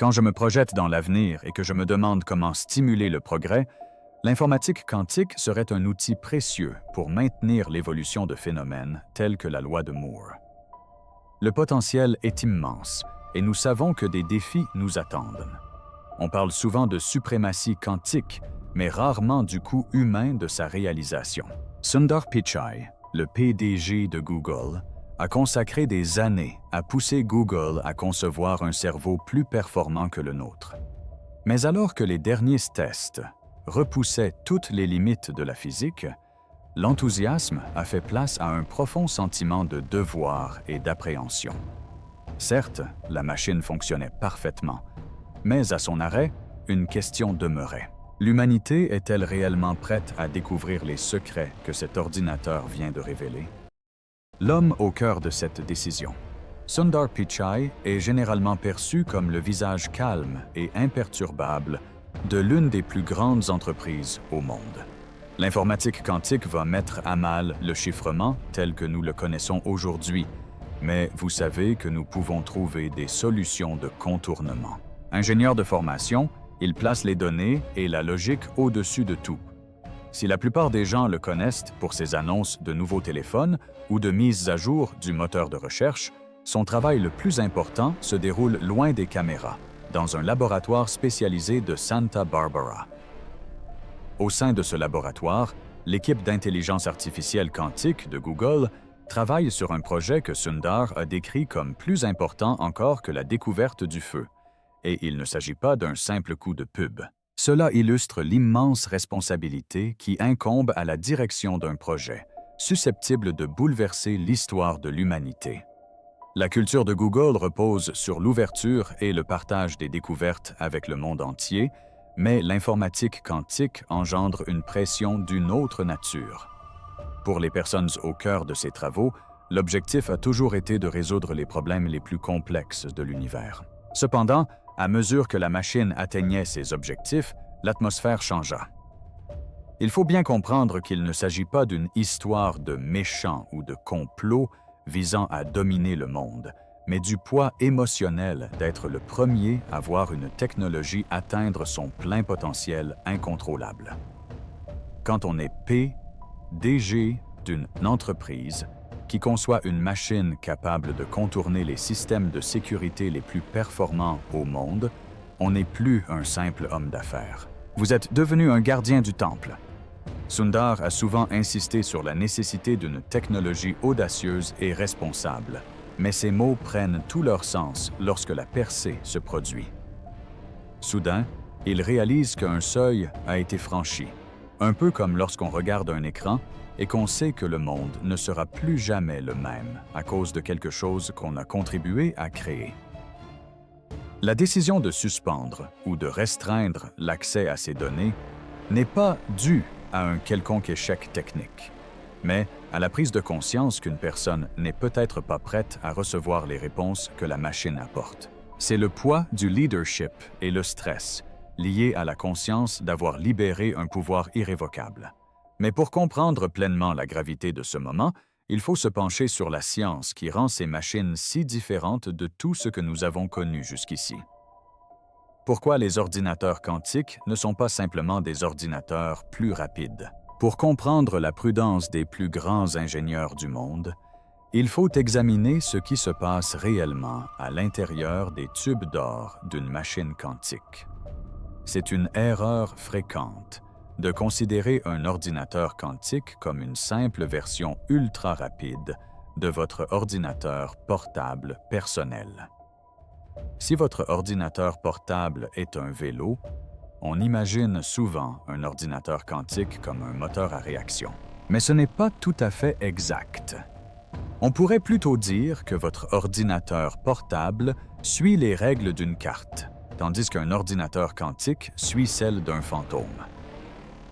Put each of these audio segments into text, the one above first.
Quand je me projette dans l'avenir et que je me demande comment stimuler le progrès, l'informatique quantique serait un outil précieux pour maintenir l'évolution de phénomènes tels que la loi de Moore. Le potentiel est immense et nous savons que des défis nous attendent. On parle souvent de suprématie quantique, mais rarement du coût humain de sa réalisation. Sundar Pichai, le PDG de Google, a consacré des années à pousser Google à concevoir un cerveau plus performant que le nôtre. Mais alors que les derniers tests repoussaient toutes les limites de la physique, l'enthousiasme a fait place à un profond sentiment de devoir et d'appréhension. Certes, la machine fonctionnait parfaitement, mais à son arrêt, une question demeurait. L'humanité est-elle réellement prête à découvrir les secrets que cet ordinateur vient de révéler? L'homme au cœur de cette décision. Sundar Pichai est généralement perçu comme le visage calme et imperturbable de l'une des plus grandes entreprises au monde. L'informatique quantique va mettre à mal le chiffrement tel que nous le connaissons aujourd'hui, mais vous savez que nous pouvons trouver des solutions de contournement. Ingénieur de formation, il place les données et la logique au-dessus de tout. Si la plupart des gens le connaissent pour ses annonces de nouveaux téléphones ou de mise à jour du moteur de recherche, son travail le plus important se déroule loin des caméras, dans un laboratoire spécialisé de Santa Barbara. Au sein de ce laboratoire, l'équipe d'intelligence artificielle quantique de Google travaille sur un projet que Sundar a décrit comme plus important encore que la découverte du feu. Et il ne s'agit pas d'un simple coup de pub. Cela illustre l'immense responsabilité qui incombe à la direction d'un projet, susceptible de bouleverser l'histoire de l'humanité. La culture de Google repose sur l'ouverture et le partage des découvertes avec le monde entier, mais l'informatique quantique engendre une pression d'une autre nature. Pour les personnes au cœur de ces travaux, l'objectif a toujours été de résoudre les problèmes les plus complexes de l'univers. Cependant, à mesure que la machine atteignait ses objectifs, l'atmosphère changea. Il faut bien comprendre qu'il ne s'agit pas d'une histoire de méchants ou de complots visant à dominer le monde, mais du poids émotionnel d'être le premier à voir une technologie atteindre son plein potentiel incontrôlable. Quand on est PDG d'une entreprise qui conçoit une machine capable de contourner les systèmes de sécurité les plus performants au monde, on n'est plus un simple homme d'affaires. Vous êtes devenu un gardien du temple. Sundar a souvent insisté sur la nécessité d'une technologie audacieuse et responsable, mais ces mots prennent tout leur sens lorsque la percée se produit. Soudain, il réalise qu'un seuil a été franchi, un peu comme lorsqu'on regarde un écran et qu'on sait que le monde ne sera plus jamais le même à cause de quelque chose qu'on a contribué à créer. La décision de suspendre ou de restreindre l'accès à ces données n'est pas due à un quelconque échec technique, mais à la prise de conscience qu'une personne n'est peut-être pas prête à recevoir les réponses que la machine apporte. C'est le poids du leadership et le stress liés à la conscience d'avoir libéré un pouvoir irrévocable. Mais pour comprendre pleinement la gravité de ce moment, il faut se pencher sur la science qui rend ces machines si différentes de tout ce que nous avons connu jusqu'ici. Pourquoi les ordinateurs quantiques ne sont pas simplement des ordinateurs plus rapides? Pour comprendre la prudence des plus grands ingénieurs du monde, il faut examiner ce qui se passe réellement à l'intérieur des tubes d'or d'une machine quantique. C'est une erreur fréquente de considérer un ordinateur quantique comme une simple version ultra rapide de votre ordinateur portable personnel. Si votre ordinateur portable est un vélo, on imagine souvent un ordinateur quantique comme un moteur à réaction. Mais ce n'est pas tout à fait exact. On pourrait plutôt dire que votre ordinateur portable suit les règles d'une carte, tandis qu'un ordinateur quantique suit celles d'un fantôme.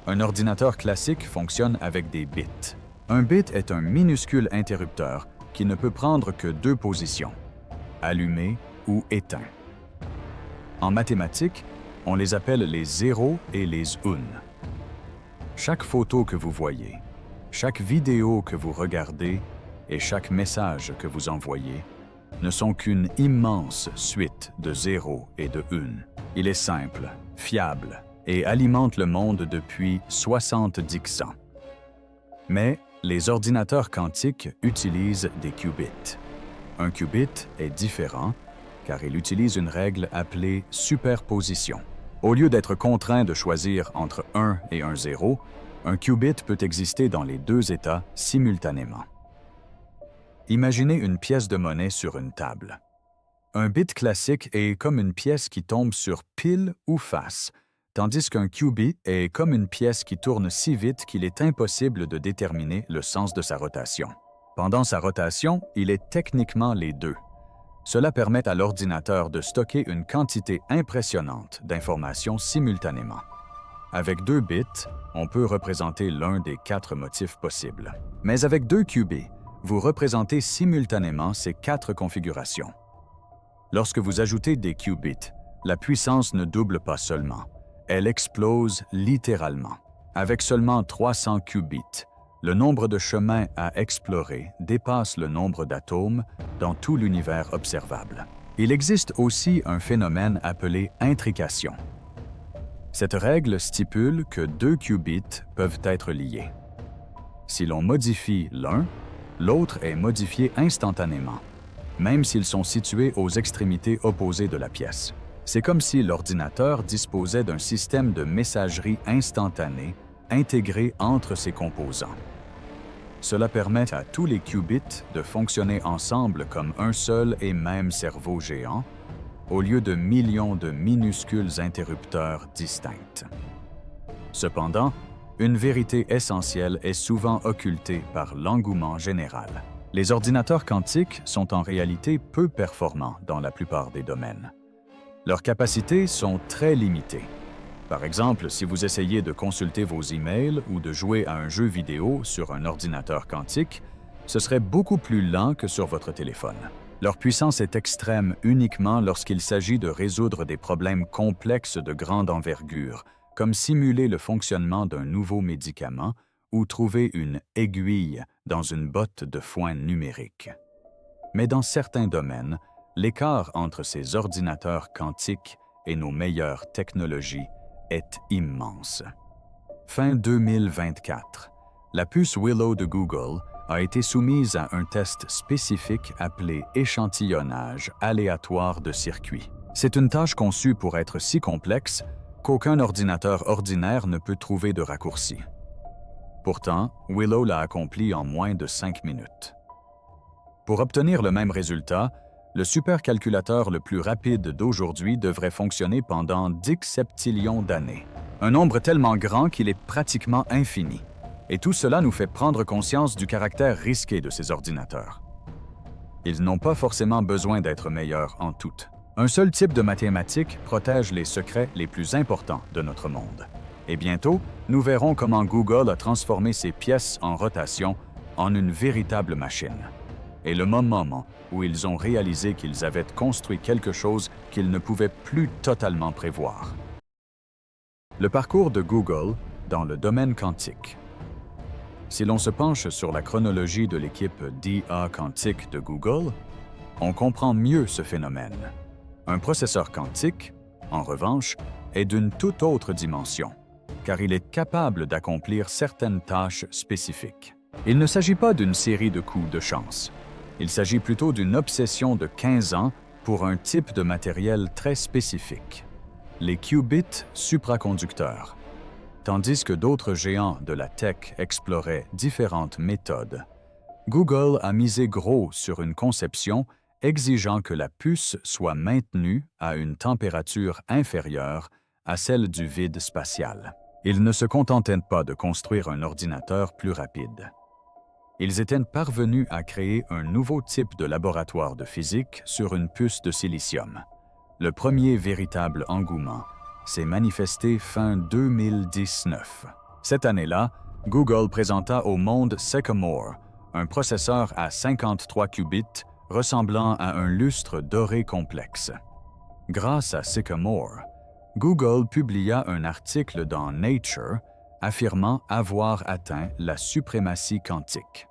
Un ordinateur classique fonctionne avec des bits. Un bit est un minuscule interrupteur qui ne peut prendre que deux positions, allumé ou éteint. En mathématiques, on les appelle les zéros et les unes. Chaque photo que vous voyez, chaque vidéo que vous regardez et chaque message que vous envoyez ne sont qu'une immense suite de 0 et de 1. Il est simple, fiable et alimente le monde depuis 70 ans. Mais les ordinateurs quantiques utilisent des qubits. Un qubit est différent car il utilise une règle appelée superposition. Au lieu d'être contraint de choisir entre 1 et un 0, un qubit peut exister dans les deux états simultanément. Imaginez une pièce de monnaie sur une table. Un bit classique est comme une pièce qui tombe sur pile ou face, tandis qu'un qubit est comme une pièce qui tourne si vite qu'il est impossible de déterminer le sens de sa rotation. Pendant sa rotation, il est techniquement les deux. Cela permet à l'ordinateur de stocker une quantité impressionnante d'informations simultanément. Avec 2 bits, on peut représenter l'un des 4 motifs possibles. Mais avec 2 qubits, vous représentez simultanément ces 4 configurations. Lorsque vous ajoutez des qubits, la puissance ne double pas seulement, elle explose littéralement. Avec seulement 300 qubits, le nombre de chemins à explorer dépasse le nombre d'atomes dans tout l'univers observable. Il existe aussi un phénomène appelé intrication. Cette règle stipule que 2 qubits peuvent être liés. Si l'on modifie l'un, l'autre est modifié instantanément, même s'ils sont situés aux extrémités opposées de la pièce. C'est comme si l'ordinateur disposait d'un système de messagerie instantanée intégré entre ses composants. Cela permet à tous les qubits de fonctionner ensemble comme un seul et même cerveau géant, au lieu de millions de minuscules interrupteurs distincts. Cependant, une vérité essentielle est souvent occultée par l'engouement général. Les ordinateurs quantiques sont en réalité peu performants dans la plupart des domaines. Leurs capacités sont très limitées. Par exemple, si vous essayez de consulter vos emails ou de jouer à un jeu vidéo sur un ordinateur quantique, ce serait beaucoup plus lent que sur votre téléphone. Leur puissance est extrême uniquement lorsqu'il s'agit de résoudre des problèmes complexes de grande envergure, comme simuler le fonctionnement d'un nouveau médicament ou trouver une aiguille dans une botte de foin numérique. Mais dans certains domaines, l'écart entre ces ordinateurs quantiques et nos meilleures technologies est immense. Fin 2024, la puce Willow de Google a été soumise à un test spécifique appelé échantillonnage aléatoire de circuits. C'est une tâche conçue pour être si complexe qu'aucun ordinateur ordinaire ne peut trouver de raccourci. Pourtant, Willow l'a accompli en moins de 5 minutes. Pour obtenir le même résultat, le supercalculateur le plus rapide d'aujourd'hui devrait fonctionner pendant 10 septillions d'années. Un nombre tellement grand qu'il est pratiquement infini. Et tout cela nous fait prendre conscience du caractère risqué de ces ordinateurs. Ils n'ont pas forcément besoin d'être meilleurs en tout. Un seul type de mathématiques protège les secrets les plus importants de notre monde. Et bientôt, nous verrons comment Google a transformé ces pièces en rotation en une véritable machine. Et le moment où ils ont réalisé qu'ils avaient construit quelque chose qu'ils ne pouvaient plus totalement prévoir. Le parcours de Google dans le domaine quantique. Si l'on se penche sur la chronologie de l'équipe d'IA quantique de Google, on comprend mieux ce phénomène. Un processeur quantique, en revanche, est d'une toute autre dimension, car il est capable d'accomplir certaines tâches spécifiques. Il ne s'agit pas d'une série de coups de chance. Il s'agit plutôt d'une obsession de 15 ans pour un type de matériel très spécifique, les qubits supraconducteurs. Tandis que d'autres géants de la tech exploraient différentes méthodes, Google a misé gros sur une conception exigeant que la puce soit maintenue à une température inférieure à celle du vide spatial. Ils ne se contentaient pas de construire un ordinateur plus rapide. Ils étaient parvenus à créer un nouveau type de laboratoire de physique sur une puce de silicium. Le premier véritable engouement s'est manifesté fin 2019. Cette année-là, Google présenta au monde Sycamore, un processeur à 53 qubits ressemblant à un lustre doré complexe. Grâce à Sycamore, Google publia un article dans Nature affirmant avoir atteint la suprématie quantique.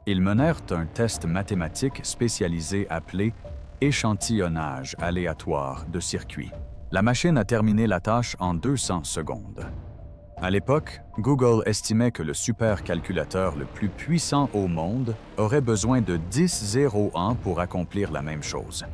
Ils menèrent un test mathématique spécialisé appelé échantillonnage aléatoire de circuits. La machine a terminé la tâche en 200 secondes. À l'époque, Google estimait que le supercalculateur le plus puissant au monde aurait besoin de 10 0 ans pour accomplir la même chose.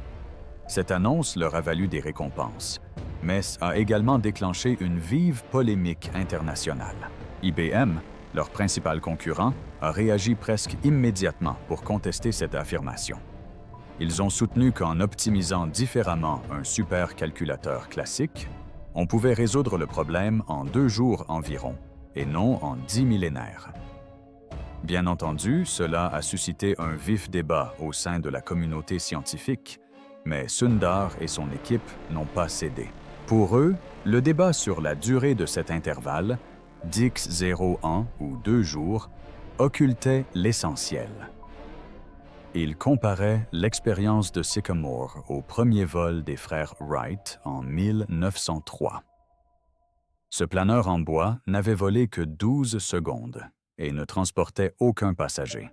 Cette annonce leur a valu des récompenses, mais a également déclenché une vive polémique internationale. IBM, leur principal concurrent, a réagi presque immédiatement pour contester cette affirmation. Ils ont soutenu qu'en optimisant différemment un supercalculateur classique, on pouvait résoudre le problème en 2 jours environ, et non en 10 millénaires. Bien entendu, cela a suscité un vif débat au sein de la communauté scientifique, mais Sundar et son équipe n'ont pas cédé. Pour eux, le débat sur la durée de cet intervalle, d'x0 ans ou 2 jours, occultait l'essentiel. Il comparait l'expérience de Sycamore au premier vol des frères Wright en 1903. Ce planeur en bois n'avait volé que 12 secondes et ne transportait aucun passager.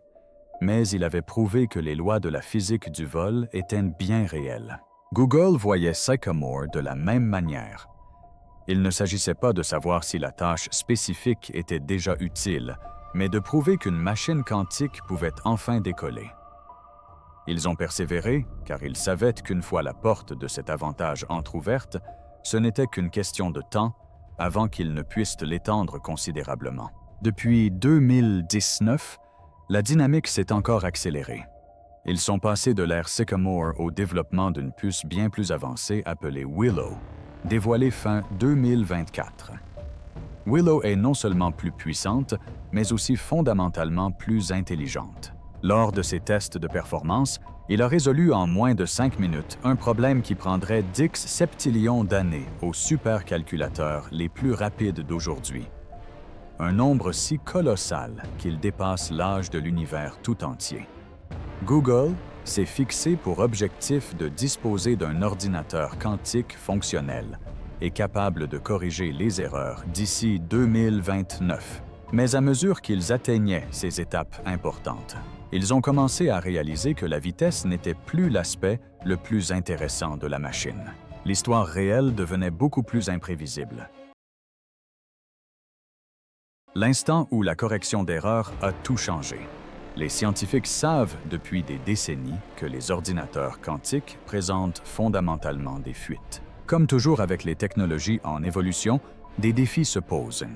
Mais il avait prouvé que les lois de la physique du vol étaient bien réelles. Google voyait Sycamore de la même manière. Il ne s'agissait pas de savoir si la tâche spécifique était déjà utile, mais de prouver qu'une machine quantique pouvait enfin décoller. Ils ont persévéré, car ils savaient qu'une fois la porte de cet avantage entr'ouverte, ce n'était qu'une question de temps avant qu'ils ne puissent l'étendre considérablement. Depuis 2019, la dynamique s'est encore accélérée. Ils sont passés de l'ère Sycamore au développement d'une puce bien plus avancée appelée Willow, dévoilée fin 2024. Willow est non seulement plus puissante, mais aussi fondamentalement plus intelligente. Lors de ses tests de performance, il a résolu en moins de 5 minutes un problème qui prendrait 10 septillions d'années aux supercalculateurs les plus rapides d'aujourd'hui. Un nombre si colossal qu'il dépasse l'âge de l'univers tout entier. Google s'est fixé pour objectif de disposer d'un ordinateur quantique fonctionnel et capable de corriger les erreurs d'ici 2029. Mais à mesure qu'ils atteignaient ces étapes importantes, ils ont commencé à réaliser que la vitesse n'était plus l'aspect le plus intéressant de la machine. L'histoire réelle devenait beaucoup plus imprévisible. L'instant où la correction d'erreurs a tout changé. Les scientifiques savent depuis des décennies que les ordinateurs quantiques présentent fondamentalement des fuites. Comme toujours avec les technologies en évolution, des défis se posent.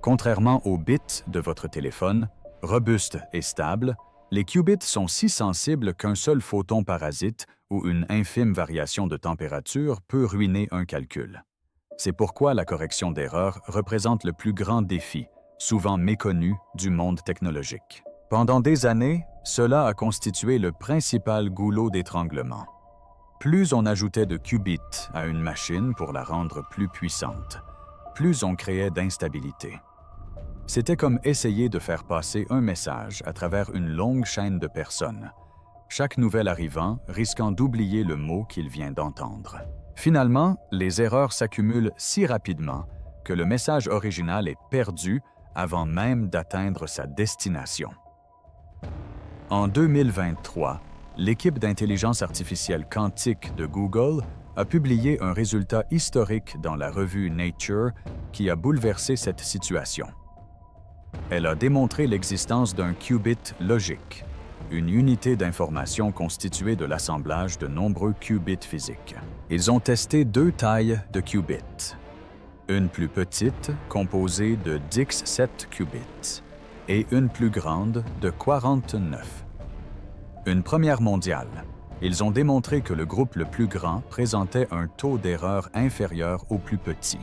Contrairement aux bits de votre téléphone, robustes et stables, les qubits sont si sensibles qu'un seul photon parasite ou une infime variation de température peut ruiner un calcul. C'est pourquoi la correction d'erreurs représente le plus grand défi, souvent méconnu, du monde technologique. Pendant des années, cela a constitué le principal goulot d'étranglement. Plus on ajoutait de qubits à une machine pour la rendre plus puissante, plus on créait d'instabilité. C'était comme essayer de faire passer un message à travers une longue chaîne de personnes, chaque nouvel arrivant risquant d'oublier le mot qu'il vient d'entendre. Finalement, les erreurs s'accumulent si rapidement que le message original est perdu avant même d'atteindre sa destination. En 2023, l'équipe d'intelligence artificielle quantique de Google a publié un résultat historique dans la revue Nature qui a bouleversé cette situation. Elle a démontré l'existence d'un qubit logique, une unité d'information constituée de l'assemblage de nombreux qubits physiques. Ils ont testé 2 tailles de qubits. Une plus petite, composée de 17 qubits, et une plus grande de 49. Une première mondiale. Ils ont démontré que le groupe le plus grand présentait un taux d'erreur inférieur au plus petit.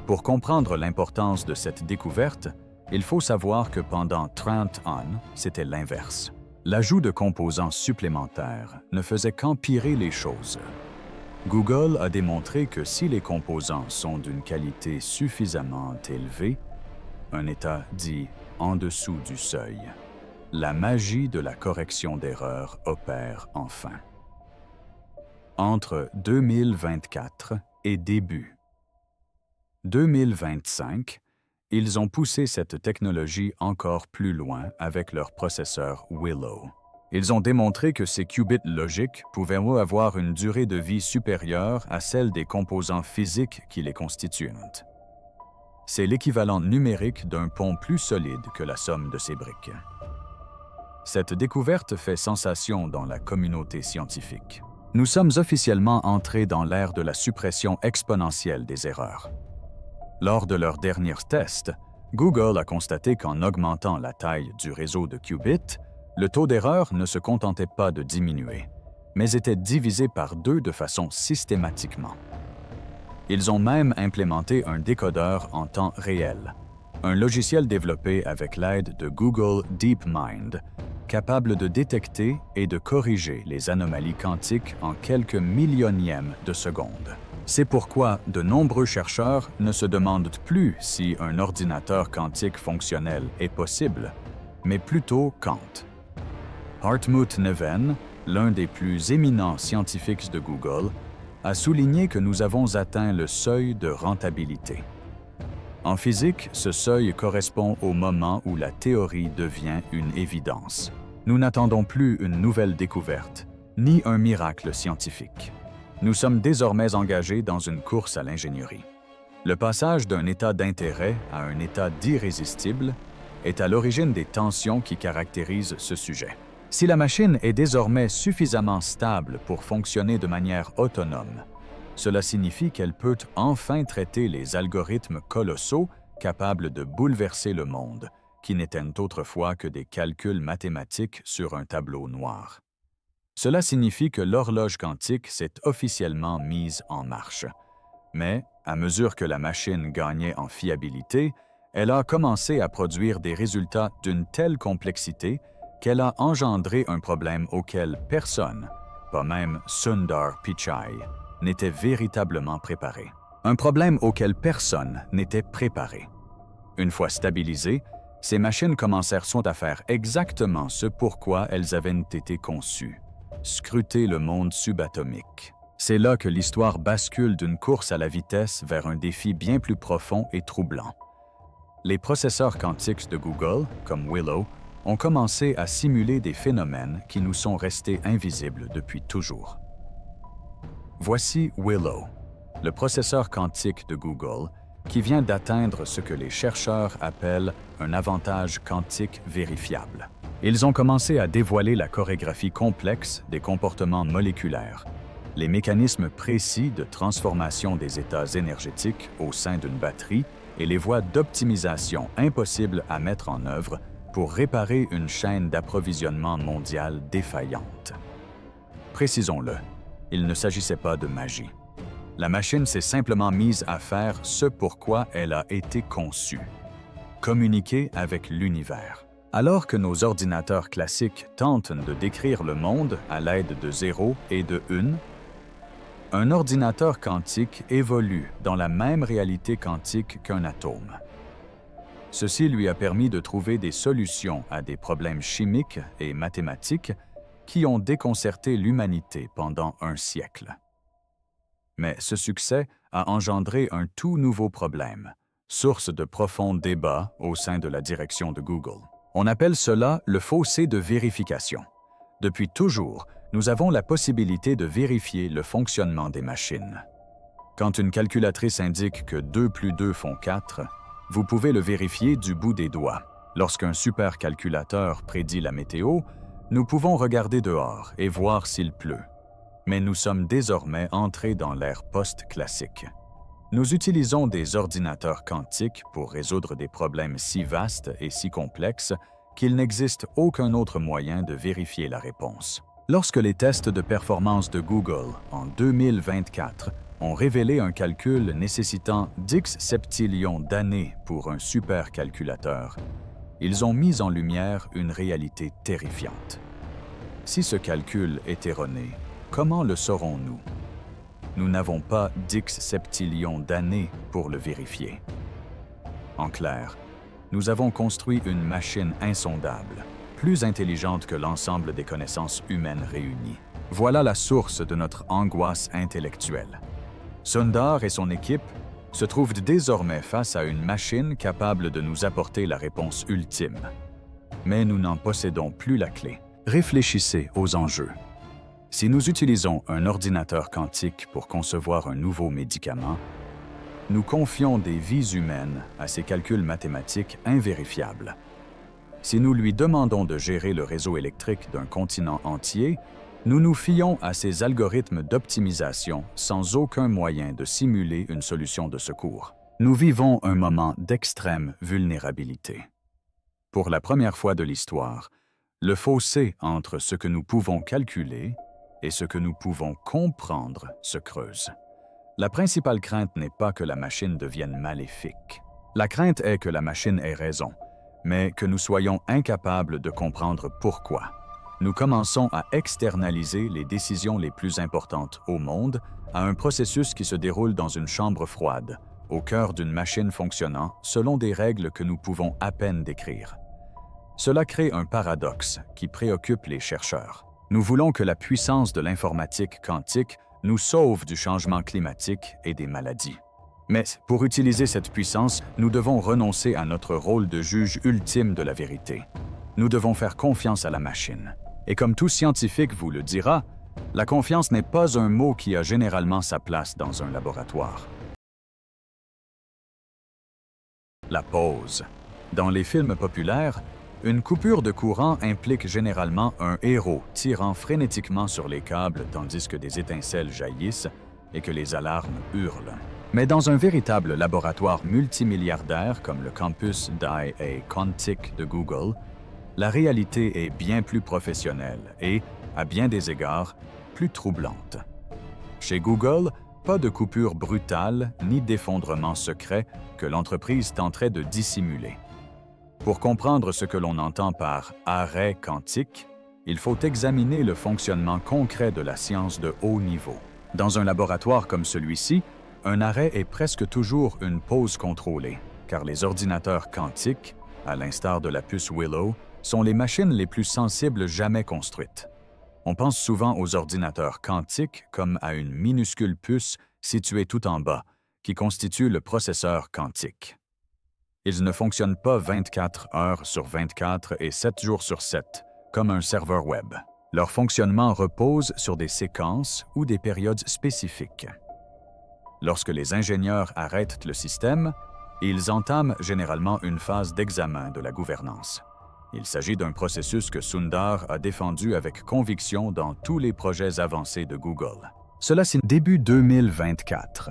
Pour comprendre l'importance de cette découverte, il faut savoir que pendant 30 ans, c'était l'inverse. L'ajout de composants supplémentaires ne faisait qu'empirer les choses. Google a démontré que si les composants sont d'une qualité suffisamment élevée, un état dit en dessous du seuil, la magie de la correction d'erreurs opère enfin. Entre 2024 et début 2025, Ils ont poussé cette technologie encore plus loin avec leur processeur Willow. Ils ont démontré que ces qubits logiques pouvaient avoir une durée de vie supérieure à celle des composants physiques qui les constituent. C'est l'équivalent numérique d'un pont plus solide que la somme de ses briques. Cette découverte fait sensation dans la communauté scientifique. Nous sommes officiellement entrés dans l'ère de la suppression exponentielle des erreurs. Lors de leurs derniers tests, Google a constaté qu'en augmentant la taille du réseau de qubits, le taux d'erreur ne se contentait pas de diminuer, mais était divisé par 2 de façon systématiquement. Ils ont même implémenté un décodeur en temps réel, un logiciel développé avec l'aide de Google DeepMind, capable de détecter et de corriger les anomalies quantiques en quelques millionièmes de seconde. C'est pourquoi de nombreux chercheurs ne se demandent plus si un ordinateur quantique fonctionnel est possible, mais plutôt quand. Hartmut Neven, l'un des plus éminents scientifiques de Google, a souligné que nous avons atteint le seuil de rentabilité. En physique, ce seuil correspond au moment où la théorie devient une évidence. Nous n'attendons plus une nouvelle découverte, ni un miracle scientifique. Nous sommes désormais engagés dans une course à l'ingénierie. Le passage d'un état d'intérêt à un état d'irrésistible est à l'origine des tensions qui caractérisent ce sujet. Si la machine est désormais suffisamment stable pour fonctionner de manière autonome, cela signifie qu'elle peut enfin traiter les algorithmes colossaux capables de bouleverser le monde, qui n'étaient autrefois que des calculs mathématiques sur un tableau noir. Cela signifie que l'horloge quantique s'est officiellement mise en marche. Mais, à mesure que la machine gagnait en fiabilité, elle a commencé à produire des résultats d'une telle complexité qu'elle a engendré un problème auquel personne, pas même Sundar Pichai, n'était véritablement préparé. Un problème auquel personne n'était préparé. Une fois stabilisées, ces machines commencèrent à faire exactement ce pourquoi elles avaient été conçues: scruter le monde subatomique. C'est là que l'histoire bascule d'une course à la vitesse vers un défi bien plus profond et troublant. Les processeurs quantiques de Google, comme Willow, ont commencé à simuler des phénomènes qui nous sont restés invisibles depuis toujours. Voici Willow, le processeur quantique de Google, qui vient d'atteindre ce que les chercheurs appellent un avantage quantique vérifiable. Ils ont commencé à dévoiler la chorégraphie complexe des comportements moléculaires, les mécanismes précis de transformation des états énergétiques au sein d'une batterie et les voies d'optimisation impossibles à mettre en œuvre pour réparer une chaîne d'approvisionnement mondiale défaillante. Précisons-le, il ne s'agissait pas de magie. La machine s'est simplement mise à faire ce pourquoi elle a été conçue: communiquer avec l'univers. Alors que nos ordinateurs classiques tentent de décrire le monde à l'aide de 0 et de 1, un ordinateur quantique évolue dans la même réalité quantique qu'un atome. Ceci lui a permis de trouver des solutions à des problèmes chimiques et mathématiques qui ont déconcerté l'humanité pendant un siècle. Mais ce succès a engendré un tout nouveau problème, source de profonds débats au sein de la direction de Google. On appelle cela le fossé de vérification. Depuis toujours, nous avons la possibilité de vérifier le fonctionnement des machines. Quand une calculatrice indique que 2 plus 2 font 4, vous pouvez le vérifier du bout des doigts. Lorsqu'un supercalculateur prédit la météo, nous pouvons regarder dehors et voir s'il pleut. Mais nous sommes désormais entrés dans l'ère post-classique. Nous utilisons des ordinateurs quantiques pour résoudre des problèmes si vastes et si complexes qu'il n'existe aucun autre moyen de vérifier la réponse. Lorsque les tests de performance de Google en 2024 ont révélé un calcul nécessitant 10 septillions d'années pour un supercalculateur, ils ont mis en lumière une réalité terrifiante. Si ce calcul est erroné, comment le saurons-nous? Nous n'avons pas 10 septillions d'années pour le vérifier. En clair, nous avons construit une machine insondable, plus intelligente que l'ensemble des connaissances humaines réunies. Voilà la source de notre angoisse intellectuelle. Sundar et son équipe se trouve désormais face à une machine capable de nous apporter la réponse ultime. Mais nous n'en possédons plus la clé. Réfléchissez aux enjeux. Si nous utilisons un ordinateur quantique pour concevoir un nouveau médicament, nous confions des vies humaines à ces calculs mathématiques invérifiables. Si nous lui demandons de gérer le réseau électrique d'un continent entier, nous nous fions à ces algorithmes d'optimisation sans aucun moyen de simuler une solution de secours. Nous vivons un moment d'extrême vulnérabilité. Pour la première fois de l'histoire, le fossé entre ce que nous pouvons calculer et ce que nous pouvons comprendre se creuse. La principale crainte n'est pas que la machine devienne maléfique. La crainte est que la machine ait raison, mais que nous soyons incapables de comprendre pourquoi. Nous commençons à externaliser les décisions les plus importantes au monde à un processus qui se déroule dans une chambre froide, au cœur d'une machine fonctionnant selon des règles que nous pouvons à peine décrire. Cela crée un paradoxe qui préoccupe les chercheurs. Nous voulons que la puissance de l'informatique quantique nous sauve du changement climatique et des maladies. Mais pour utiliser cette puissance, nous devons renoncer à notre rôle de juge ultime de la vérité. Nous devons faire confiance à la machine. Et comme tout scientifique vous le dira, la confiance n'est pas un mot qui a généralement sa place dans un laboratoire. La pause. Dans les films populaires, une coupure de courant implique généralement un héros tirant frénétiquement sur les câbles tandis que des étincelles jaillissent et que les alarmes hurlent. Mais dans un véritable laboratoire multimilliardaire comme le campus d'IA Quantic de Google, la réalité est bien plus professionnelle et, à bien des égards, plus troublante. Chez Google, pas de coupure brutale ni d'effondrement secret que l'entreprise tenterait de dissimuler. Pour comprendre ce que l'on entend par « arrêt quantique », il faut examiner le fonctionnement concret de la science de haut niveau. Dans un laboratoire comme celui-ci, un arrêt est presque toujours une pause contrôlée, car les ordinateurs quantiques, à l'instar de la puce Willow, sont les machines les plus sensibles jamais construites. On pense souvent aux ordinateurs quantiques comme à une minuscule puce située tout en bas, qui constitue le processeur quantique. Ils ne fonctionnent pas 24 heures sur 24 et 7 jours sur 7, comme un serveur web. Leur fonctionnement repose sur des séquences ou des périodes spécifiques. Lorsque les ingénieurs arrêtent le système, ils entament généralement une phase d'examen de la gouvernance. Il s'agit d'un processus que Sundar a défendu avec conviction dans tous les projets avancés de Google. Cela signifie début 2024.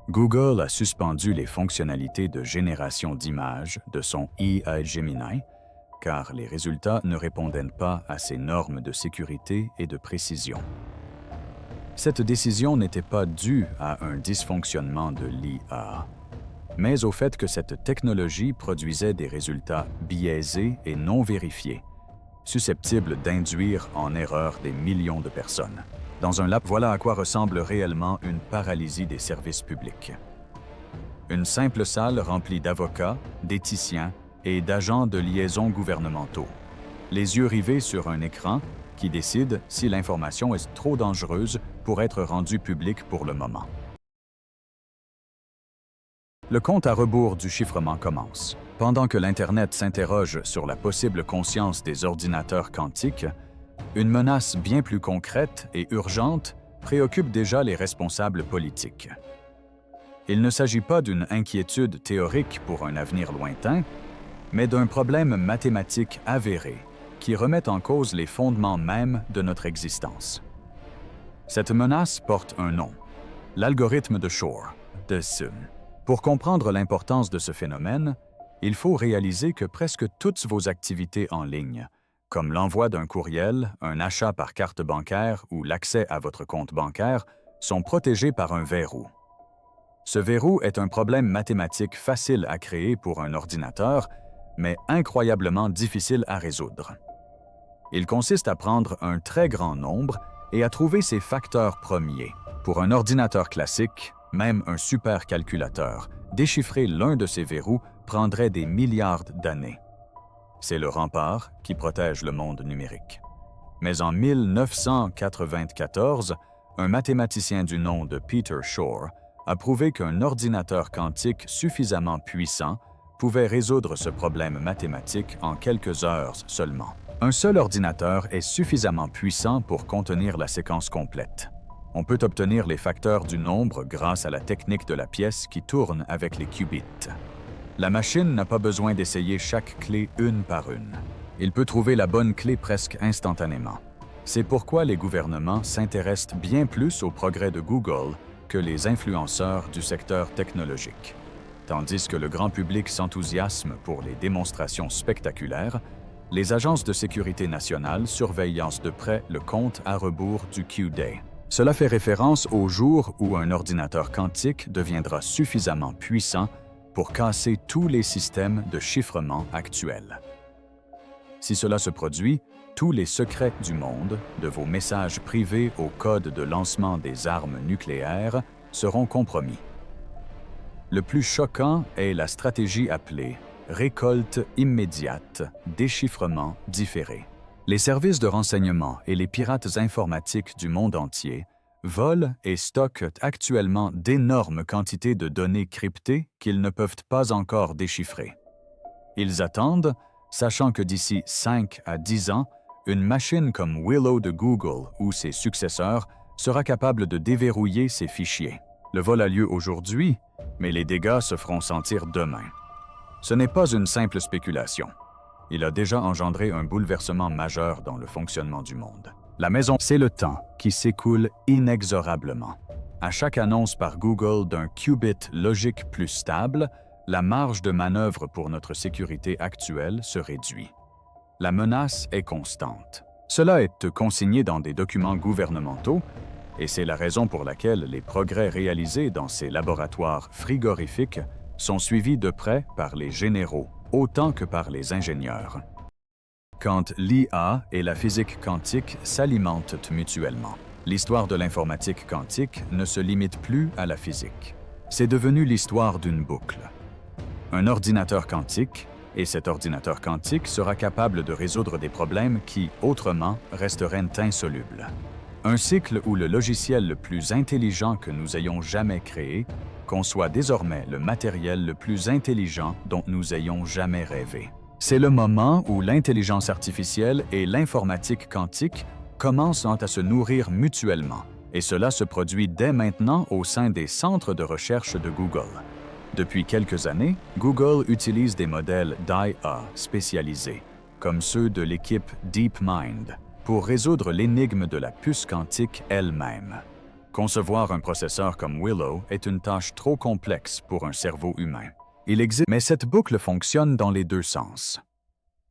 Google a suspendu les fonctionnalités de génération d'images de son AI Gemini, car les résultats ne répondaient pas à ses normes de sécurité et de précision. Cette décision n'était pas due à un dysfonctionnement de l'IA, mais au fait que cette technologie produisait des résultats biaisés et non vérifiés, susceptibles d'induire en erreur des millions de personnes. Dans un lab, voilà à quoi ressemble réellement une paralysie des services publics. Une simple salle remplie d'avocats, d'éthiciens et d'agents de liaison gouvernementaux, les yeux rivés sur un écran qui décide si l'information est trop dangereuse pour être rendue publique pour le moment. Le compte à rebours du chiffrement commence. Pendant que l'Internet s'interroge sur la possible conscience des ordinateurs quantiques, une menace bien plus concrète et urgente préoccupe déjà les responsables politiques. Il ne s'agit pas d'une inquiétude théorique pour un avenir lointain, mais d'un problème mathématique avéré qui remet en cause les fondements mêmes de notre existence. Cette menace porte un nom, l'algorithme de Shor, de Sun. Pour comprendre l'importance de ce phénomène, il faut réaliser que presque toutes vos activités en ligne, comme l'envoi d'un courriel, un achat par carte bancaire ou l'accès à votre compte bancaire, sont protégées par un verrou. Ce verrou est un problème mathématique facile à créer pour un ordinateur, mais incroyablement difficile à résoudre. Il consiste à prendre un très grand nombre et à trouver ses facteurs premiers. Pour un ordinateur classique, même un supercalculateur, déchiffrer l'un de ces verrous prendrait des milliards d'années. C'est le rempart qui protège le monde numérique. Mais en 1994, un mathématicien du nom de Peter Shor a prouvé qu'un ordinateur quantique suffisamment puissant pouvait résoudre ce problème mathématique en quelques heures seulement. Un seul ordinateur est suffisamment puissant pour contenir la séquence complète. On peut obtenir les facteurs du nombre grâce à la technique de la pièce qui tourne avec les qubits. La machine n'a pas besoin d'essayer chaque clé une par une. Il peut trouver la bonne clé presque instantanément. C'est pourquoi les gouvernements s'intéressent bien plus au progrès de Google que les influenceurs du secteur technologique. Tandis que le grand public s'enthousiasme pour les démonstrations spectaculaires, les agences de sécurité nationale surveillent de près le compte à rebours du Q-Day. Cela fait référence au jour où un ordinateur quantique deviendra suffisamment puissant pour casser tous les systèmes de chiffrement actuels. Si cela se produit, tous les secrets du monde, de vos messages privés au code de lancement des armes nucléaires, seront compromis. Le plus choquant est la stratégie appelée « récolte immédiate, déchiffrement différé ». Les services de renseignement et les pirates informatiques du monde entier volent et stockent actuellement d'énormes quantités de données cryptées qu'ils ne peuvent pas encore déchiffrer. Ils attendent, sachant que d'ici 5 à 10 ans, une machine comme Willow de Google ou ses successeurs sera capable de déverrouiller ces fichiers. Le vol a lieu aujourd'hui, mais les dégâts se feront sentir demain. Ce n'est pas une simple spéculation. Il a déjà engendré un bouleversement majeur dans le fonctionnement du monde. La maison, c'est le temps qui s'écoule inexorablement. À chaque annonce par Google d'un qubit logique plus stable, la marge de manœuvre pour notre sécurité actuelle se réduit. La menace est constante. Cela est consigné dans des documents gouvernementaux, et c'est la raison pour laquelle les progrès réalisés dans ces laboratoires frigorifiques sont suivis de près par les généraux autant que par les ingénieurs. Quand l'IA et la physique quantique s'alimentent mutuellement, l'histoire de l'informatique quantique ne se limite plus à la physique. C'est devenu l'histoire d'une boucle. Un ordinateur quantique, et cet ordinateur quantique sera capable de résoudre des problèmes qui, autrement, resteraient insolubles. Un cycle où le logiciel le plus intelligent que nous ayons jamais créé conçoit désormais le matériel le plus intelligent dont nous ayons jamais rêvé. C'est le moment où l'intelligence artificielle et l'informatique quantique commencent à se nourrir mutuellement, et cela se produit dès maintenant au sein des centres de recherche de Google. Depuis quelques années, Google utilise des modèles d'IA spécialisés, comme ceux de l'équipe DeepMind, pour résoudre l'énigme de la puce quantique elle-même. Concevoir un processeur comme Willow est une tâche trop complexe pour un cerveau humain. Il existe, mais cette boucle fonctionne dans les deux sens.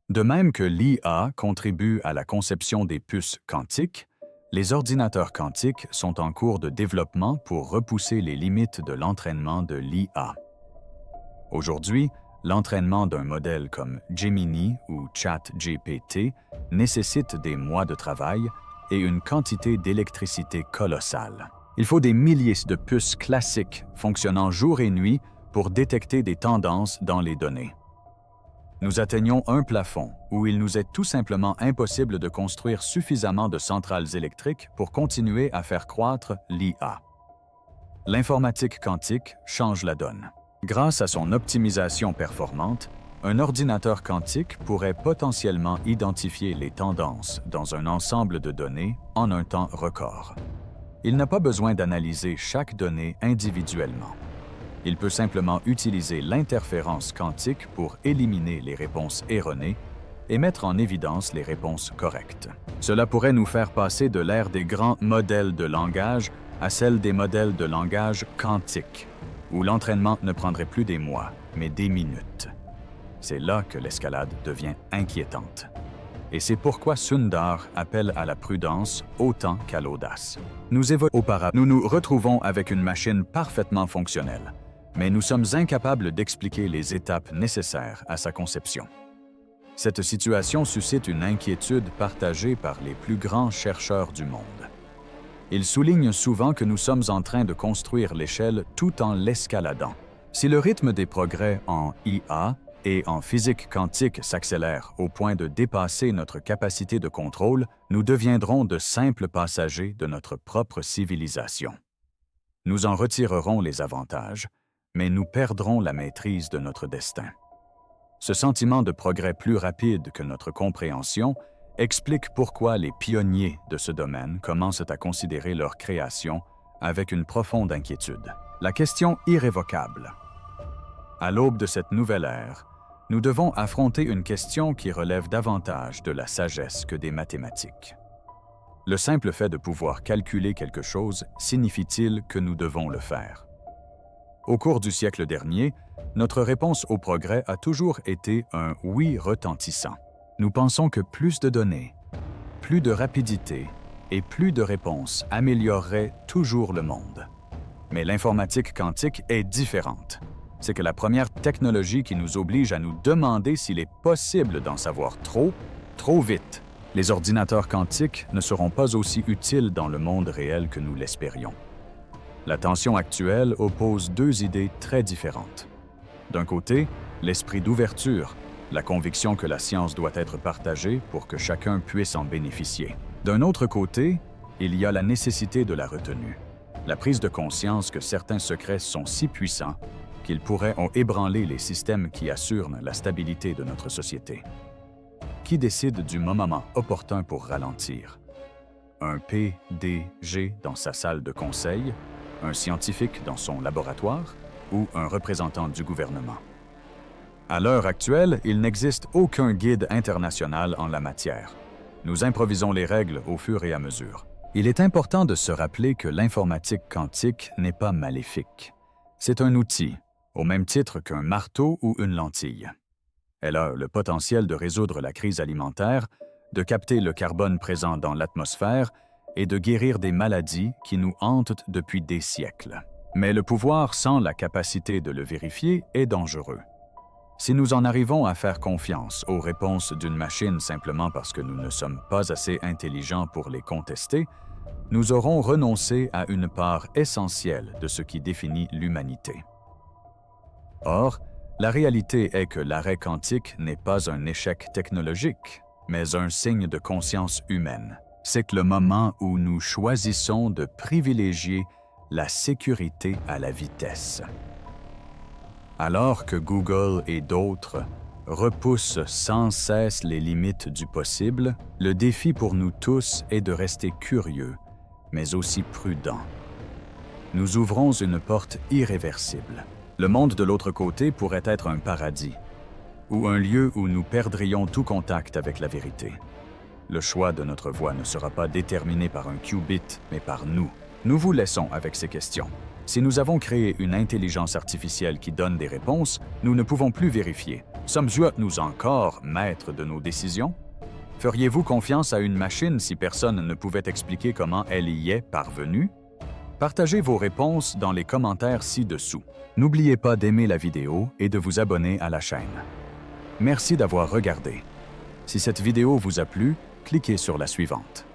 De même que l'IA contribue à la conception des puces quantiques, les ordinateurs quantiques sont en cours de développement pour repousser les limites de l'entraînement de l'IA. Aujourd'hui, l'entraînement d'un modèle comme Gemini ou ChatGPT nécessite des mois de travail et une quantité d'électricité colossale. Il faut des milliers de puces classiques fonctionnant jour et nuit pour détecter des tendances dans les données. Nous atteignons un plafond où il nous est tout simplement impossible de construire suffisamment de centrales électriques pour continuer à faire croître l'IA. L'informatique quantique change la donne. Grâce à son optimisation performante, un ordinateur quantique pourrait potentiellement identifier les tendances dans un ensemble de données en un temps record. Il n'a pas besoin d'analyser chaque donnée individuellement. Il peut simplement utiliser l'interférence quantique pour éliminer les réponses erronées et mettre en évidence les réponses correctes. Cela pourrait nous faire passer de l'ère des grands modèles de langage à celle des modèles de langage quantiques, où l'entraînement ne prendrait plus des mois, mais des minutes. C'est là que l'escalade devient inquiétante. Et c'est pourquoi Sundar appelle à la prudence autant qu'à l'audace. Nous nous retrouvons avec une machine parfaitement fonctionnelle, mais nous sommes incapables d'expliquer les étapes nécessaires à sa conception. Cette situation suscite une inquiétude partagée par les plus grands chercheurs du monde. Ils soulignent souvent que nous sommes en train de construire l'échelle tout en l'escaladant. Si le rythme des progrès en IA et en physique quantique s'accélère au point de dépasser notre capacité de contrôle, nous deviendrons de simples passagers de notre propre civilisation. Nous en retirerons les avantages, mais nous perdrons la maîtrise de notre destin. Ce sentiment de progrès plus rapide que notre compréhension explique pourquoi les pionniers de ce domaine commencent à considérer leur création avec une profonde inquiétude. La question irrévocable. À l'aube de cette nouvelle ère, nous devons affronter une question qui relève davantage de la sagesse que des mathématiques. Le simple fait de pouvoir calculer quelque chose signifie-t-il que nous devons le faire? Au cours du siècle dernier, notre réponse au progrès a toujours été un oui retentissant. Nous pensons que plus de données, plus de rapidité et plus de réponses amélioreraient toujours le monde. Mais l'informatique quantique est différente. C'est que la première technologie qui nous oblige à nous demander s'il est possible d'en savoir trop vite. Les ordinateurs quantiques ne seront pas aussi utiles dans le monde réel que nous l'espérions. La tension actuelle oppose deux idées très différentes. D'un côté, l'esprit d'ouverture, la conviction que la science doit être partagée pour que chacun puisse en bénéficier. D'un autre côté, il y a la nécessité de la retenue, la prise de conscience que certains secrets sont si puissants qu'ils pourraient en ébranler les systèmes qui assurent la stabilité de notre société. Qui décide du moment opportun pour ralentir? Un PDG dans sa salle de conseil, un scientifique dans son laboratoire ou un représentant du gouvernement? À l'heure actuelle, il n'existe aucun guide international en la matière. Nous improvisons les règles au fur et à mesure. Il est important de se rappeler que l'informatique quantique n'est pas maléfique. C'est un outil, au même titre qu'un marteau ou une lentille. Elle a le potentiel de résoudre la crise alimentaire, de capter le carbone présent dans l'atmosphère et de guérir des maladies qui nous hantent depuis des siècles. Mais le pouvoir sans la capacité de le vérifier est dangereux. Si nous en arrivons à faire confiance aux réponses d'une machine simplement parce que nous ne sommes pas assez intelligents pour les contester, nous aurons renoncé à une part essentielle de ce qui définit l'humanité. Or, la réalité est que l'arrêt quantique n'est pas un échec technologique, mais un signe de conscience humaine. C'est le moment où nous choisissons de privilégier la sécurité à la vitesse. Alors que Google et d'autres repoussent sans cesse les limites du possible, le défi pour nous tous est de rester curieux, mais aussi prudents. Nous ouvrons une porte irréversible. Le monde de l'autre côté pourrait être un paradis, ou un lieu où nous perdrions tout contact avec la vérité. Le choix de notre voie ne sera pas déterminé par un qubit, mais par nous. Nous vous laissons avec ces questions. Si nous avons créé une intelligence artificielle qui donne des réponses, nous ne pouvons plus vérifier. Sommes-nous encore maîtres de nos décisions? Feriez-vous confiance à une machine si personne ne pouvait expliquer comment elle y est parvenue? Partagez vos réponses dans les commentaires ci-dessous. N'oubliez pas d'aimer la vidéo et de vous abonner à la chaîne. Merci d'avoir regardé. Si cette vidéo vous a plu, cliquez sur la suivante.